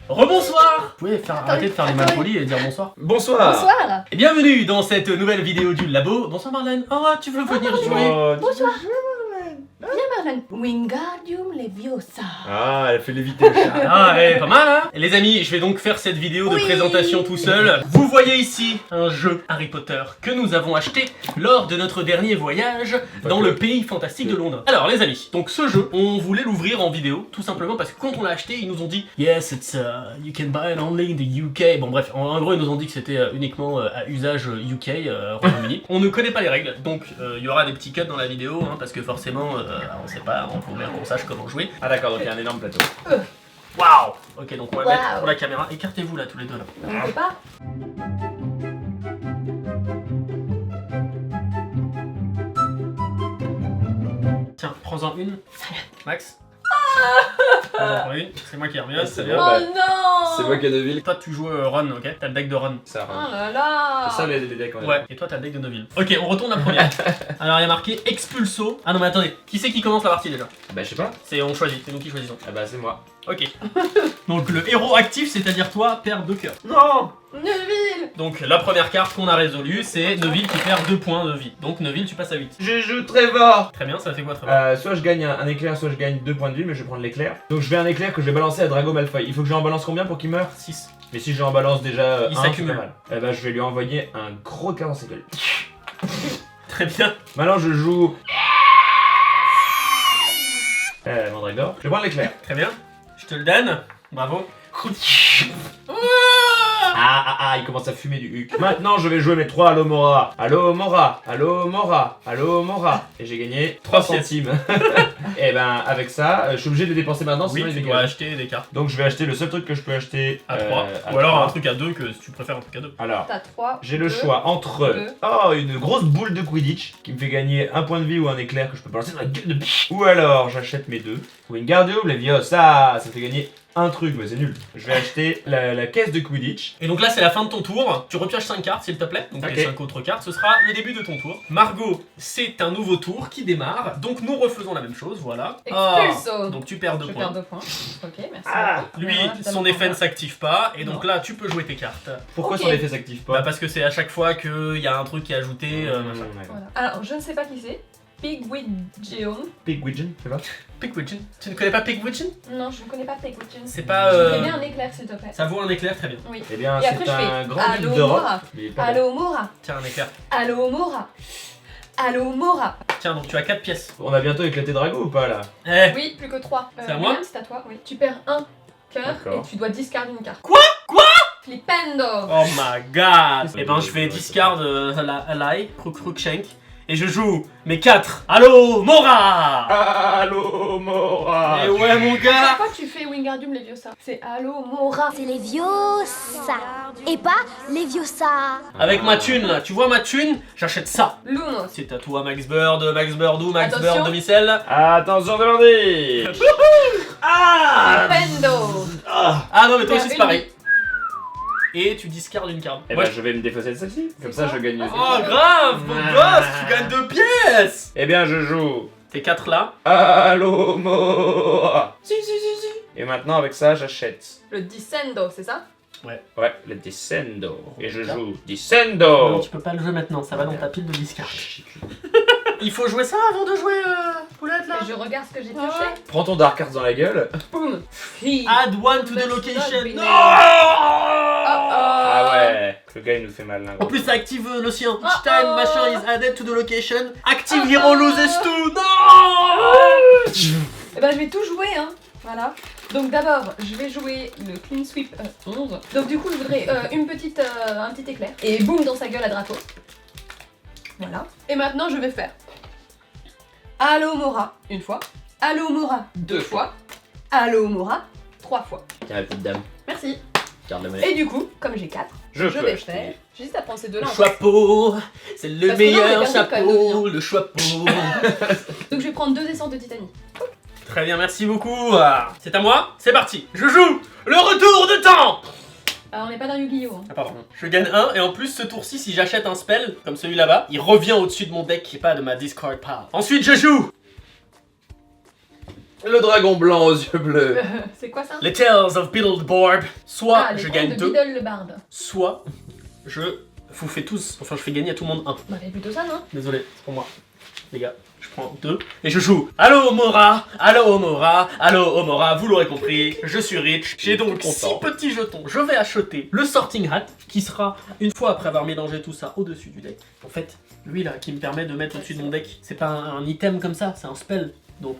Rebonsoir. Vous pouvez arrêter de faire les malpolis et dire bonsoir. Bonsoir. Bonsoir. Et bienvenue dans cette nouvelle vidéo du labo. Bonsoir Marlène. Oh, tu veux venir jouer? Bonsoir. Viens Marlène. Wingardium Leviosa. Ah, elle a fait léviter le chat. Ah, ouais, pas mal, hein? Et les amis, je vais donc faire cette vidéo de présentation tout seul. Vous voyez ici un jeu Harry Potter que nous avons acheté lors de notre dernier voyage dans le pays fantastique de Londres. Alors les amis, donc ce jeu, on voulait l'ouvrir en vidéo, tout simplement parce que quand on l'a acheté, ils nous ont dit Yes, it's you can buy it only in the UK. Bon bref, en gros ils nous ont dit que c'était uniquement à usage UK, Royaume-Uni. On ne connaît pas les règles, donc il y aura des petits cuts dans la vidéo, hein, parce que forcément, on sait pas, on faut bien qu'on sache comment jouer. Ah d'accord, donc il y a un énorme plateau. Waouh. Ok, donc on va Wow. mettre pour la caméra. Écartez-vous là, tous les deux là. On peut pas. Tiens, prends-en une. Max. Prends-en une. C'est moi qui reviens. Ouais, c'est bien. bon. Oh bah, non. C'est moi qui ai Neville. Toi, tu joues Ron, ok? T'as le deck de Ron. Ça, Oh là là. c'est ça les decks on est. Ouais, et toi t'as le deck de Neville. Ok, on retourne la première. Alors il y a marqué Expulso. Ah non, mais attendez, qui c'est qui commence la partie déjà? Bah je sais pas. C'est on choisit, c'est nous qui choisissons. Ah bah c'est moi. Ok. Donc le héros actif, c'est-à-dire toi, perd 2 cœurs. Non. Neville. Donc la première carte qu'on a résolue, c'est Neville qui perd 2 points de vie. Donc Neville, tu passes à 8. Je joue Trevor. Très bien, ça fait quoi Trevor? Soit je gagne un éclair, soit je gagne 2 points de vie, mais je vais prendre l'éclair. Donc je vais un éclair que je vais balancer à Drago Malfoy. Il faut que j'en balance combien pour qu'il meure? 6. Mais si j'en balance déjà Il un, s'accumule. c'est pas mal. Eh bah je vais lui envoyer un gros cœur dans sa gueule. Très bien. Maintenant je joue... Mandragore. Je vais prendre l'éclair. Très bien. Je te le donne. Bravo. Il commence à fumer du huc. Maintenant, je vais jouer mes 3 Allo Mora. Allo Mora, Allo Mora, Allo Mora. Et j'ai gagné 3 3 centimes. Et ben, avec ça, je suis obligé de dépenser maintenant, Oui, sinon tu il dois dégage. acheter des cartes Donc, je vais acheter le seul truc que je peux acheter à 3. à Ou alors 3. un truc à 2 que si tu préfères un truc à 2. Alors, T'as 3. j'ai le choix entre une grosse boule de Quidditch qui me fait gagner un point de vie ou un éclair que je peux balancer dans la gueule de biche. Ou alors, j'achète mes deux. Wingardium Leviosa, ça me fait gagner un truc, mais c'est nul. Je vais acheter la caisse de Quidditch. Et donc là c'est la fin de ton tour, tu repioches 5 cartes s'il te plaît, donc Ok. les 5 autres cartes, ce sera le début de ton tour. Margot, c'est un nouveau tour qui démarre, donc nous refaisons la même chose, voilà. Expulso. Donc tu perds 2 Je points. perds 2 points. Ok, merci. Lui, Voilà, je son donne effet ne mon s'active pas, et donc Non. là tu peux jouer tes cartes. Pourquoi Ok. son effet s'active Bah pas parce que c'est à chaque fois qu'il y a un truc qui est ajouté, machin. Voilà. Alors, je ne sais pas qui c'est. Pigwidgeon. Pigwidgeon, c'est pas Pigwidgeon. Tu ne connais pas Pigwidgeon? Non, je ne connais pas Pigwidgeon. C'est pas... Je voudrais bien un éclair, s'il te plaît. Ça vaut un éclair, très bien. Oui. Eh bien, Et après, c'est je un fais grand Allo livre d'Europe. Mora. mais il est pas bête. Allo Mora. Tiens, un éclair. Allo Mora. Allo Mora. Tiens, donc tu as 4 pièces. On a bientôt éclaté Drago ou pas là? Eh, Oui, plus que 3. C'est à moi William, c'est à toi, oui. Tu perds un cœur D'accord. et tu dois discarder une carte. Quoi Flippendo. oh my god. Et ben je vais discard Ally, Crookshank, et je joue mes 4 Allo Mora. Allo Mora. Et ouais mon À chaque gars. fois tu fais Wingardium Leviosa. C'est Allo Mora. C'est Leviosa et pas Leviosa. Avec ma thune là, tu vois ma thune, j'achète ça. Lumos. C'est à toi Max Bird ou Max Attention. Bird demi-sel. Attention demandez. Flippendo. Ah non mais toi aussi c'est Une pareil. Et tu discardes une carte. Eh Moi, ben, je vais me défausser de celle-ci. Comme ça, je gagne. Oh grave, mon gosse, tu gagnes 2 pièces. Eh bien, je joue. Tes 4 là. Allo Mora. Si. Et maintenant, avec ça, j'achète. Le Descendo, c'est ça? Ouais, le Descendo. Et je joue Non, Descendo. tu peux pas le jouer maintenant, ça va dans ta pile de discard. Il faut jouer ça avant de jouer Poulette là. Je regarde ce que j'ai pioché. Prends ton Dark Arts dans la gueule. Boum. Add one to the Must location. not be Non. Ah ouais. Le gars, il nous fait mal là. En plus ça active le sien. Each Oh, time oh. machin is added to the location. Active Oh, hero oh. loses 2. Non. Eh ben je vais tout jouer hein. Voilà. Donc d'abord, je vais jouer le Clean Sweep 11. Donc du coup, je voudrais un petit éclair. Et boum dans sa gueule à Draco. Voilà. Et maintenant, je vais faire Allo Mora une fois. Allo Mora deux fois. Allo Mora 3 fois. Tiens, la petite dame. Merci. Garde la monnaie. Et du coup, comme j'ai 4, Je je peux vais acheter. faire. J'hésite à prendre ces deux-là. Le en fait. chapeau, c'est le Parce que non, meilleur mais personne quand même chapeau, devient. le chapeau. Donc je vais prendre 2 essences de Titanie. Très bien, merci beaucoup. C'est à moi, c'est parti. Je joue le retour de temps. Alors on n'est pas dans Yu-Gi-Oh! Hein. Ah pardon. Je gagne 1 et en plus ce tour-ci, si j'achète un spell comme celui là-bas, il revient au-dessus de mon deck et pas de ma discard pile. Ensuite je joue Le dragon blanc aux yeux bleus. C'est quoi ça? Les Tales of Beetleborg. Soit les je contes gagne de 2, Beedle le barde. soit je vous fais tous, enfin je fais gagner à tout le monde 1. Bah c'est plutôt ça, non? Désolé, c'est pour moi. Les gars, je prends 2 et je joue. Allo Mora, allo Mora, allo Mora, vous l'aurez compris, je suis rich. J'ai donc 6 petits jetons. Je vais acheter le sorting hat qui sera, une fois après avoir mélangé tout ça au-dessus du deck. En fait, lui là, qui me permet de mettre au-dessus de mon deck, c'est pas un item comme ça, c'est un spell. Donc,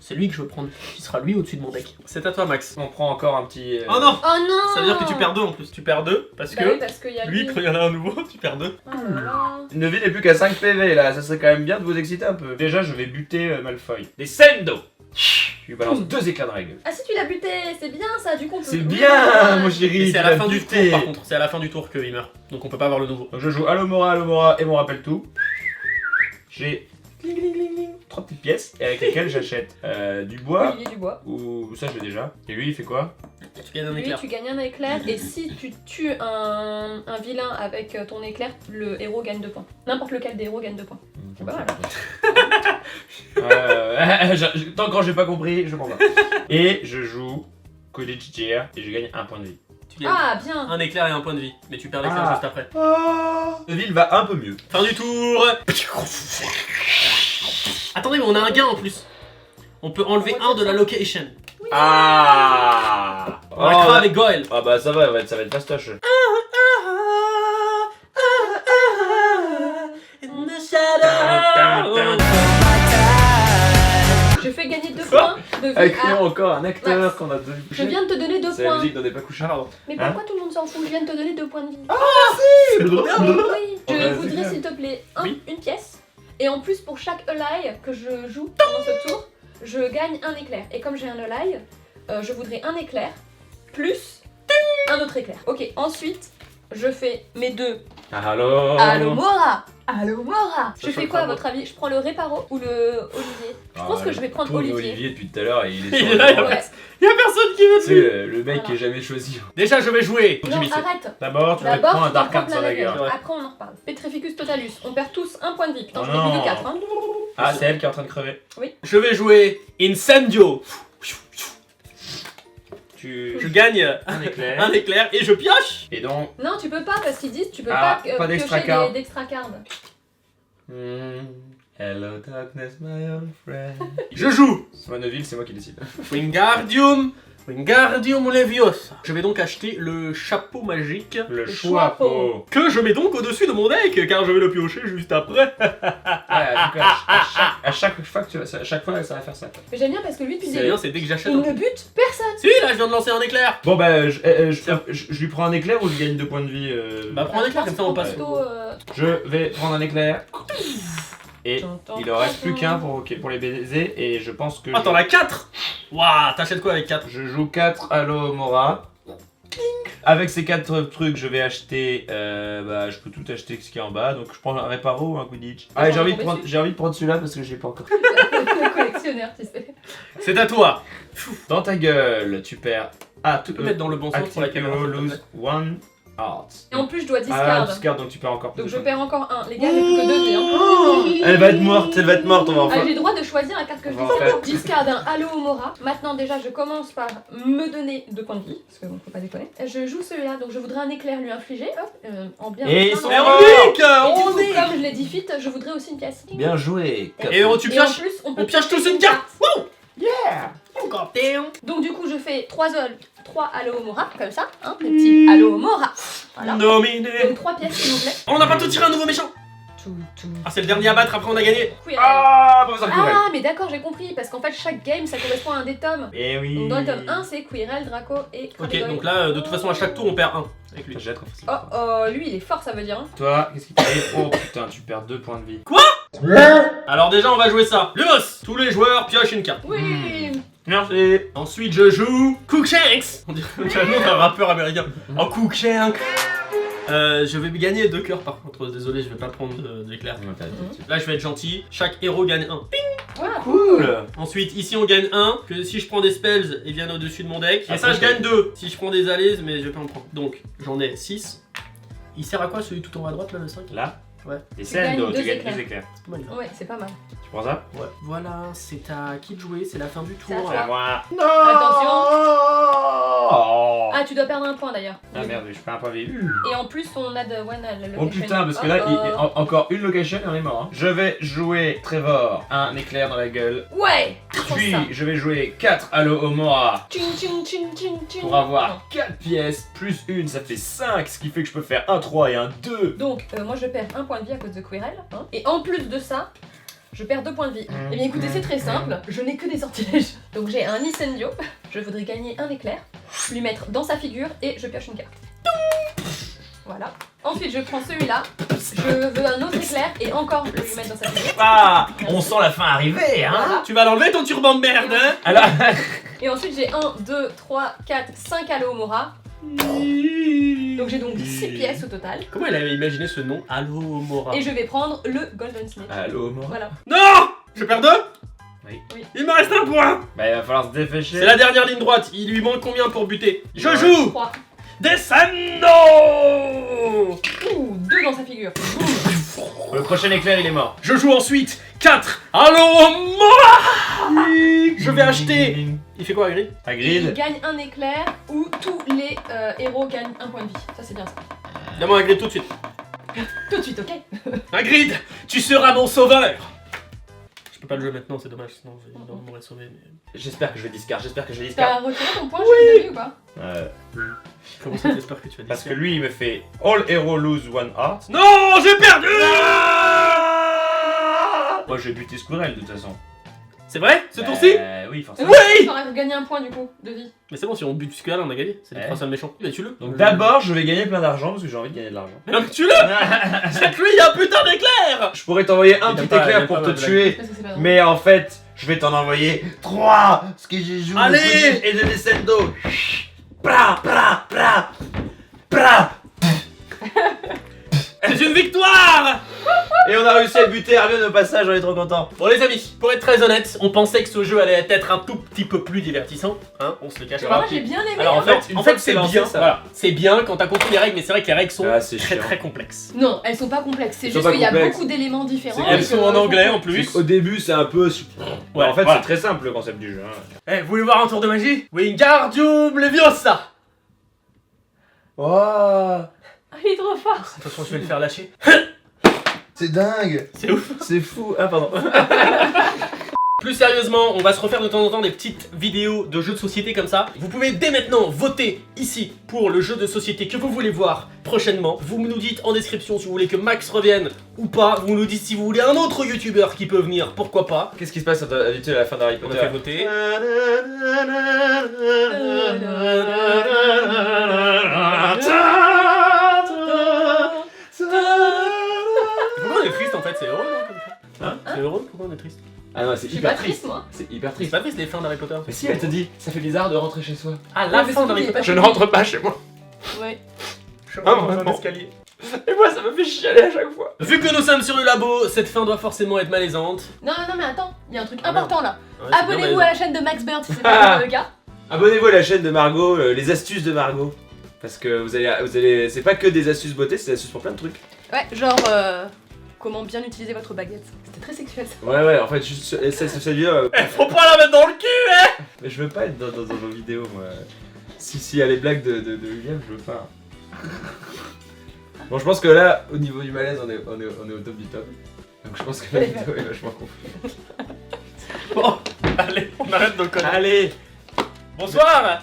c'est lui que je veux prendre, qui sera lui au-dessus de mon deck. C'est à toi, Max. On prend encore un petit... Oh non! Oh non! Ça veut dire que tu perds 2 en plus. Tu perds 2 parce Bah que oui, parce qu'il y a lui, quand il y en a un nouveau, tu perds 2. Oh là là. Neville n'est plus qu'à 5 PV là, ça serait quand même bien de vous exciter un peu. Déjà, je vais buter Malfoy. Des Sendo. Je lui balance 2 éclats de règle. Ah si tu l'as buté, c'est bien ça, du coup on peut... C'est bien, mon Et chéri. c'est à tu la l'as fin du buté. tour par contre. C'est à la fin du tour qu'il meurt. Donc on peut pas avoir le nouveau. Donc je joue Alomora et mon rappel tout. J'ai 3 petites pièces et avec lesquelles j'achète du bois Olivier Dubois. ou ça je l'ai déjà. Et lui il fait quoi? Tu gagnes un Lui, éclair. tu gagnes un éclair, et si tu tues un vilain avec ton éclair, le héros gagne 2 points. N'importe lequel des héros gagne 2 points. Bah Tant quand j'ai pas compris, je comprends pas. Et je joue Quidditch Gear et je gagne 1 point de vie. Tu gagnes Ah, bien! un éclair et un point de vie. Mais tu perds l'éclair Ah. juste après. Neville va un peu mieux. Fin du tour. Attendez, mais on a un gain en plus. On peut enlever un de la location. Ah. On va cramer avec Goyle. Ah bah ça va être fastoche. Je fais gagner 2 points de vie Avec à... encore un acteur Max. qu'on a donné. Je viens de te donner 2 C'est la points. musique d'On n'est pas couché. Mais pourquoi tout le monde s'en fout? Je viens de te donner 2 points de vie. C'est trop bien. Oui, je Ouais, c'est voudrais bien. s'il te plaît Oui. une pièce. Et en plus, pour chaque ally que je joue pendant ce tour, je gagne un éclair. Et comme j'ai un ally, je voudrais un éclair plus un autre éclair. Ok, ensuite, je fais mes 2 Allo. Alomora. Alomora. Je Ça fais change quoi à pas votre avis? Je prends le Réparo ou le Olivier? Je pense que je vais prendre Pauvre Olivier. Olivier depuis tout à l'heure, il est Il sur est là, le- Ouais. Y'a personne qui veut Tu dessus. sais, le mec Voilà. qui est jamais choisi. Déjà, je vais jouer. Non, Jimmy, c'est- arrête. D'abord, tu vas te D'abord, prendre un tu Dark t'en Card prends sur plein la gueule. gueule. Ouais. Après, on en reparle. Petrificus Totalus. On perd tous un point de vie. Non, Oh je n'ai plus non. que 4. Hein. Ah, c'est elle qui est en train de crever. Je vais jouer Incendio. Je gagne Un éclair. un éclair et je pioche. Et donc. Non, tu peux pas parce qu'ils disent tu peux Ah, pas pas d'extra piocher card. d'extra card. Hello darkness, my old friend. Je joue Swaneville, c'est moi qui décide. Wingardium Leviosa. Je vais donc acheter le chapeau magique Le Choixpeau. que je mets donc au-dessus de mon deck car je vais le piocher juste après. À chaque fois que ça va faire ça. Mais j'aime bien parce que lui, depuis le C'est début, bien, c'est dès que j'achète. il un- ne bute personne. Si, là je viens de lancer un éclair. Bon bah, Tiens. je lui prends un éclair ou je gagne 2 points de vie Bah prends un éclair comme ça on passe. Plutôt, Je vais prendre un éclair. Et il en reste plus qu'un pour les baisers et je pense que... Ah t'en as 4. Waouh, t'achètes quoi avec 4? Je joue 4 Alomora. Avec ces 4 trucs, je vais acheter... bah, je peux tout acheter ce qu'il y a en bas. Donc je prends un Réparo ou un Quidditch. Ah, j'ai envie de prendre celui-là parce que j'ai pas encore. le collectionneur, tu sais. C'est à toi. Dans ta gueule, tu perds... Ah, Tu peux mettre dans le bon sens pour la caméra. s'il te lose plaît. 1 art. Et en plus, je dois Ah, discard. discard, donc tu perds encore plus. Donc de je choses. perds encore un. Les gars, j'ai plus que 2 vies. Hein. Elle va être morte, on va Ah, enfin... j'ai le droit de choisir la carte que je On va en discard. Discard un Alomora. Maintenant, déjà, je commence par me donner 2 points de vie. Parce que bon, faut pas déconner. Je joue celui-là, donc je voudrais un éclair lui infliger. Hop, en bien. Et bien ils sont dans Et le- morts. on nique. Et du On coup, nique. comme je l'ai dit fit, je voudrais aussi une pièce. Bien joué. Et tu Et en pioches. plus, On pioche tous piocher une carte. Wow. Yeah. Encore damn. Donc du coup, je fais 3 Alomora, comme ça, hein, les petits Alomora. Voilà. Nominé. Donc 3 pièces, s'il vous plaît. On n'a pas tout tiré un nouveau méchant. Ah c'est le dernier à battre, après on a gagné. Quirrell. Ah, professeur Quirrell. Ah, mais d'accord, j'ai compris, parce qu'en fait, chaque game, ça correspond à un des tomes. Eh oui. Donc dans le tome 1, c'est Quirrell, Draco et Ok, Crabbe donc là, de toute façon, à chaque tour, on perd un avec lui. J'ai trop facile. Oh, oh, lui, il est fort, ça veut dire. Hein. Toi, qu'est-ce qui t'arrive? Oh putain, tu perds 2 points de vie. Alors déjà, on va jouer ça. Lumos. Tous les joueurs piochent une carte. Oui. Merci. Ensuite, je joue Cookshanks. On dirait le nom d'un rappeur américain. Oh, Cookshanks. Je vais gagner 2 cœurs par contre. Désolé, je vais pas prendre d'éclair. Là, je vais être gentil. Chaque héros gagne 1. Voilà. Cool. Ensuite, ici, on gagne 1. Que si je prends des spells, ils viennent au-dessus de mon deck. Et Ah, ça, je ok. gagne 2. Si je prends des alliés, mais je vais pas en prendre. Donc, j'en ai 6. Il sert à quoi celui tout en haut à droite là, le 5? Là. Ouais. Des Tu gagnes Sendo, tu deux gagnes éclairs. 2 éclairs. C'est pas mal, ça. Ouais, c'est pas mal. Tu prends ça? Ouais. Voilà, c'est à qui de jouer, c'est la fin du C'est à tour. toi. À moi. Non. Attention. Ah, tu dois perdre un point d'ailleurs. Ah merde, je perds un point vive. Et en plus, on a de one à la Oh location. putain, parce que là, encore une location et on est mort. Hein. Je vais jouer Trevor, un éclair dans la gueule. Ouais. Prends Puis ça. je vais jouer 4 Halo Omora Tching, tching, tching, tching, tching. pour avoir 4 pièces plus une, ça fait 5, ce qui fait que je peux faire un 3 et un 2. Donc, moi je perds un point de vie à cause de Quirrell. Hein. Et en plus de ça, je perds 2 points de vie. Eh bien écoutez, c'est très simple, je n'ai que des sortilèges. Donc j'ai un incendio, je voudrais gagner un éclair, lui mettre dans sa figure et je pioche une carte. Voilà. Ensuite je prends celui-là, je veux un autre éclair et encore je lui mettre dans sa figure. Ah, on sent la fin arriver, hein. Voilà. Tu vas l'enlever ton turban de merde, hein? Alors, Et ensuite j'ai 1, 2, 3, 4, 5 Alohomora. Donc j'ai donc 6 pièces au total. Comment elle avait imaginé ce nom, Alohomora? Et je vais prendre le Golden Snake. Halo Omora. Voilà. Non! Je perds 2? Oui. Oui. Il me reste un point! Bah, il va falloir se dépêcher. C'est la dernière ligne droite, il lui manque combien pour buter? Je Ouais. joue 3. Descendo! Ouh, 2 dans sa figure. Le prochain éclair, il est mort. Je joue ensuite 4 Alohomora! Je vais acheter... Il fait quoi, Hagrid? Il Hagrid. gagne un éclair ou tous les héros gagnent un point de vie. Ça c'est bien ça. Donne-moi Hagrid tout de suite. Tout de suite, ok? Hagrid, tu seras mon sauveur! Je peux pas le jouer maintenant, c'est dommage, sinon il m'aurait sauvé. Mais... J'espère que je vais discard, j'espère que je vais discard. T'as retiré ton point juste de vie ou pas? Comment ça t'espères que tu vas dire Parce ça? que lui, il me fait All Hero Lose One Heart. Non, j'ai perdu! Moi, je vais buter Squirrel de toute façon. C'est vrai? Ce tour-ci? Oui, forcément. Oui! T'aurais regagné un point du coup de vie. Mais c'est bon, si on bute jusque là, on a gagné. C'est les Ouais. 3 seuls méchants. Bah tue-le. Donc d'abord, je vais gagner plein d'argent parce que j'ai envie de gagner de l'argent. Mais non, mais tue-le! C'est que lui, il y a un putain d'éclair! Je pourrais t'envoyer un Il petit aime pas- il éclair aime pour pas te ma blague. tuer, Parce que c'est pas drôle. mais en fait, je vais t'en envoyer 3 ce que j'ai joué Allez. de Quidditch et de Descendo. Pra, pra, pra, pra. C'est une victoire! Et on a réussi à buter Hermione au passage, on est trop content. Bon les amis, pour être très honnête, on pensait que ce jeu allait être un tout petit peu plus divertissant, hein, on se le cache Moi pas. j'ai bien aimé. Alors en hein. fait, une fois que c'est c'est lancé, bien, ça va. voilà, c'est bien quand t'as compris les règles, mais c'est vrai que les règles sont Ah, c'est très chiant. très complexes. Non, elles sont pas complexes. C'est Elles sont juste pas qu'il y a complexes. beaucoup d'éléments différents. C'est Elles et sont que- en anglais en plus. Au début, c'est un peu. Ouais, en fait, voilà. c'est très simple le concept du jeu. Hein. Eh, vous voulez voir un tour de magie? Wingardium Leviosa! Oh, Ah, il est trop fort. Attention, je vais le faire lâcher. c'est dingue. C'est ouf. C'est fou. Ah, pardon. Plus sérieusement, on va se refaire de temps en temps des petites vidéos de jeux de société comme ça. Vous pouvez dès maintenant voter ici pour le jeu de société que vous voulez voir prochainement. Vous nous dites en description si vous voulez que Max revienne ou pas. Vous nous dites si vous voulez un autre youtubeur qui peut venir, pourquoi pas. Qu'est-ce qui se passe habituellement à la fin d'Harry On a Potter fait voter. Pourquoi on est triste en fait? C'est heureux non comme ça? Hein? C'est heureux? Pourquoi on est triste? Ah non, c'est Je suis hyper pas triste moi. C'est hyper C'est triste. pas triste les fins d'Harry Potter? Mais si, elle te dit, ça fait bizarre de rentrer chez soi. Ah, la Ouais, mais fin c'est d'Harry tout, il est Potter. pas Je ne rentre pas chez moi. Ouais. Je Ah, rentre dans un vraiment. escalier. Et moi, ça me fait chialer à chaque fois. Vu que nous sommes sur le labo, cette fin doit forcément être malaisante. Non, non, mais attends, il y a un truc Ah, important là. Ouais, c'est bien Abonnez-vous à malaisant. la chaîne de Max Bird si c'est pas le cas. Abonnez-vous à la chaîne de Margot, les astuces de Margot. Parce que vous allez, c'est pas que des astuces beauté, c'est des astuces pour plein de trucs. Ouais, genre comment bien utiliser votre baguette. C'était très sexuel ça. Ouais, en fait, juste cette vidéo. Faut pas la mettre dans le cul, hein! Mais je veux pas être dans vos vidéos, moi. Si, y a les blagues de William, je veux pas. Bon, je pense que là, au niveau du malaise, on est au top du top. Donc je pense que la vidéo est vachement confuse. Bon, allez, on arrête de le connaître. Allez! Bonsoir!